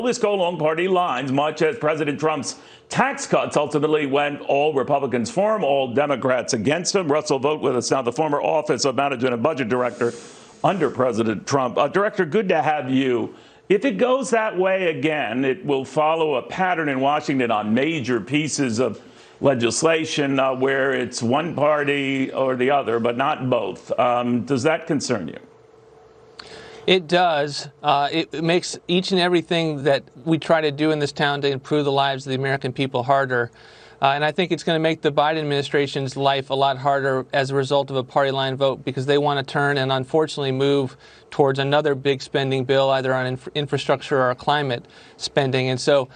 This go along party lines, much as President Trump's tax cuts ultimately went all Republicans for him, all Democrats against him. Russ Vought with us now, the former Office of Management and Budget Director under President Trump. Director, good to have you. If it goes that way again, it will follow a pattern in Washington on major pieces of legislation where it's one party or the other, but not both. Does that concern you? It does. It makes each and everything that we try to do in this town to improve the lives of the American people harder. And I think it's going to make the Biden administration's life a lot harder as a result of a party line vote, because they want to turn and unfortunately move towards another big spending bill, either on infrastructure or climate spending. And so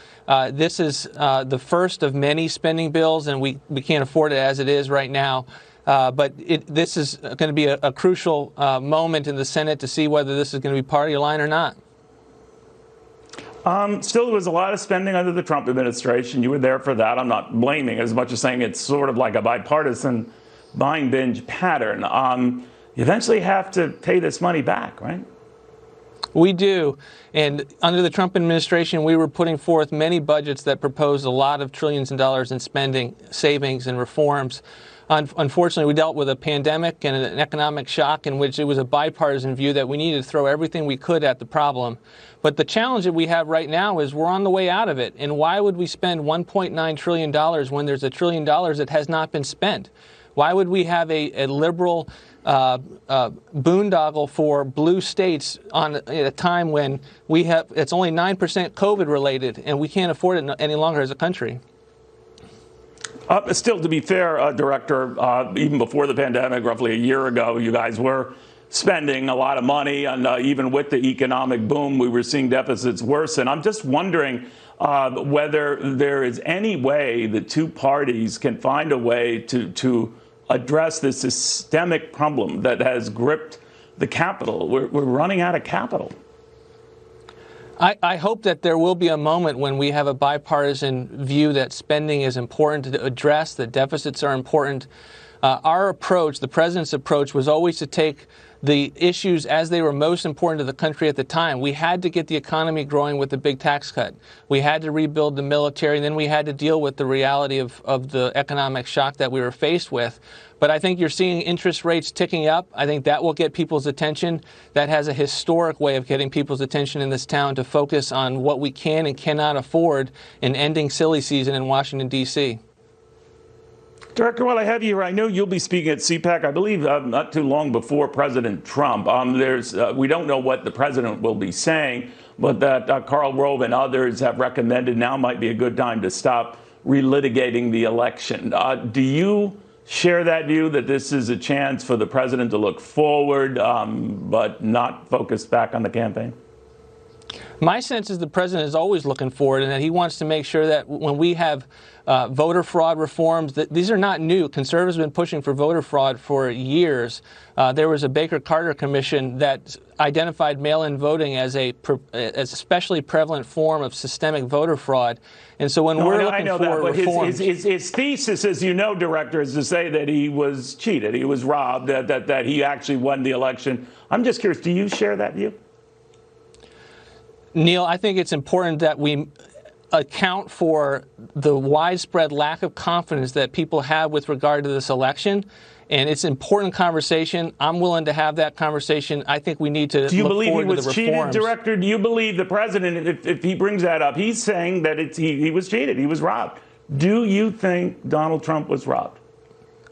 this is the first of many spending bills, and we can't afford it as it is right now. But this is going to be a crucial moment in the Senate to see whether this is going to be party line or not. Still, there was a lot of spending under the Trump administration. You were there for that. I'm not blaming as much as saying it's sort of like a bipartisan buying binge pattern. You eventually have to pay this money back, right? We do. And under the Trump administration, we were putting forth many budgets that proposed a lot of trillions of dollars in spending, savings, and reforms. Unfortunately, we dealt with a pandemic and an economic shock in which it was a bipartisan view that we needed to throw everything we could at the problem. But the challenge that we have right now is we're on the way out of it. And why would we spend $1.9 trillion when there's $1 trillion that has not been spent? Why would we have a liberal boondoggle for blue states at a time when it's only 9% COVID related and we can't afford it any longer as a country? Still, to be fair, Director, even before the pandemic, roughly a year ago, you guys were spending a lot of money, and even with the economic boom, we were seeing deficits worsen. I'm just wondering whether there is any way the two parties can find a way to address this systemic problem that has gripped the Capitol. We're running out of capital. I hope that there will be a moment when we have a bipartisan view that spending is important to address, that deficits are important. Our approach, the president's approach, was always to take the issues as they were most important to the country at the time. We had to get the economy growing with the big tax cut. We had to rebuild the military, and then we had to deal with the reality of the economic shock that we were faced with. But I think you're seeing interest rates ticking up. I think that will get people's attention. That has a historic way of getting people's attention in this town to focus on what we can and cannot afford in ending silly season in Washington, D.C. Director, while I have you here, I know you'll be speaking at CPAC, I believe, not too long before President Trump. We don't know what the president will be saying, but that Karl Rove and others have recommended now might be a good time to stop relitigating the election. Do you share that view that this is a chance for the president to look forward, but not focus back on the campaign? My sense is the president is always looking forward, and that he wants to make sure that when we have voter fraud reforms, that these are not new. Conservatives have been pushing for voter fraud for years. There was a Baker-Carter commission that identified mail-in voting as a especially prevalent form of systemic voter fraud. And so when we're looking for reforms, his thesis, as you know, Director, is to say that he was cheated, he was robbed, that he actually won the election. I'm just curious, do you share that view? Neil, I think it's important that we account for the widespread lack of confidence that people have with regard to this election. And it's an important conversation. I'm willing to have that conversation. I think we need to look forward to the reforms. Do you believe he was cheated, Director? Do you believe the president, if he brings that up, he's saying that he was cheated, he was robbed. Do you think Donald Trump was robbed?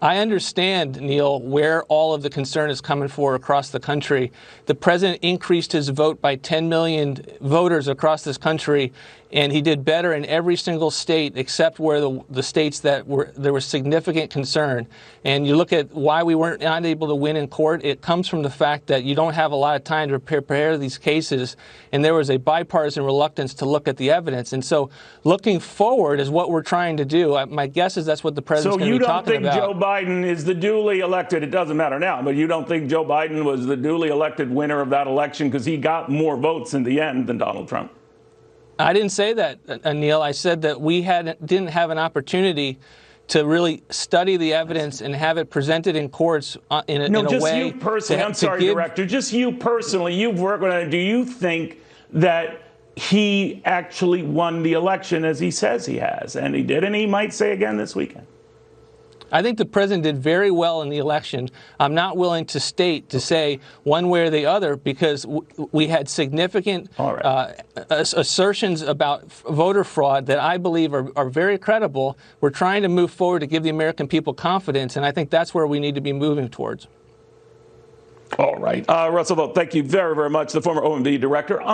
I understand, Neil, where all of the concern is coming for across the country. The president increased his vote by 10 million voters across this country, and he did better in every single state except where the states that there was significant concern. And you look at why we weren't not able to win in court, it comes from the fact that you don't have a lot of time to prepare these cases, and there was a bipartisan reluctance to look at the evidence. And so looking forward is what we're trying to do. My guess is that's what the president's going to be talking about. So you don't think Joe Biden is the duly elected, it doesn't matter now, but you don't think Joe Biden was the duly elected winner of that election because he got more votes in the end than Donald Trump? I didn't say that, Neil. I said that we didn't have an opportunity to really study the evidence and have it presented in courts in a way. No, just you personally. I'm sorry, Director. Just you personally. You've worked with it. Do you think that he actually won the election as he says he has. And he did, and he might say again this weekend. I think the president did very well in the election. I'm not willing to say one way or the other, because we had significant assertions about voter fraud that I believe are very credible. We're trying to move forward to give the American people confidence, and I think that's where we need to be moving towards. All right. Russell Vought, thank you very, very much. The former OMB director.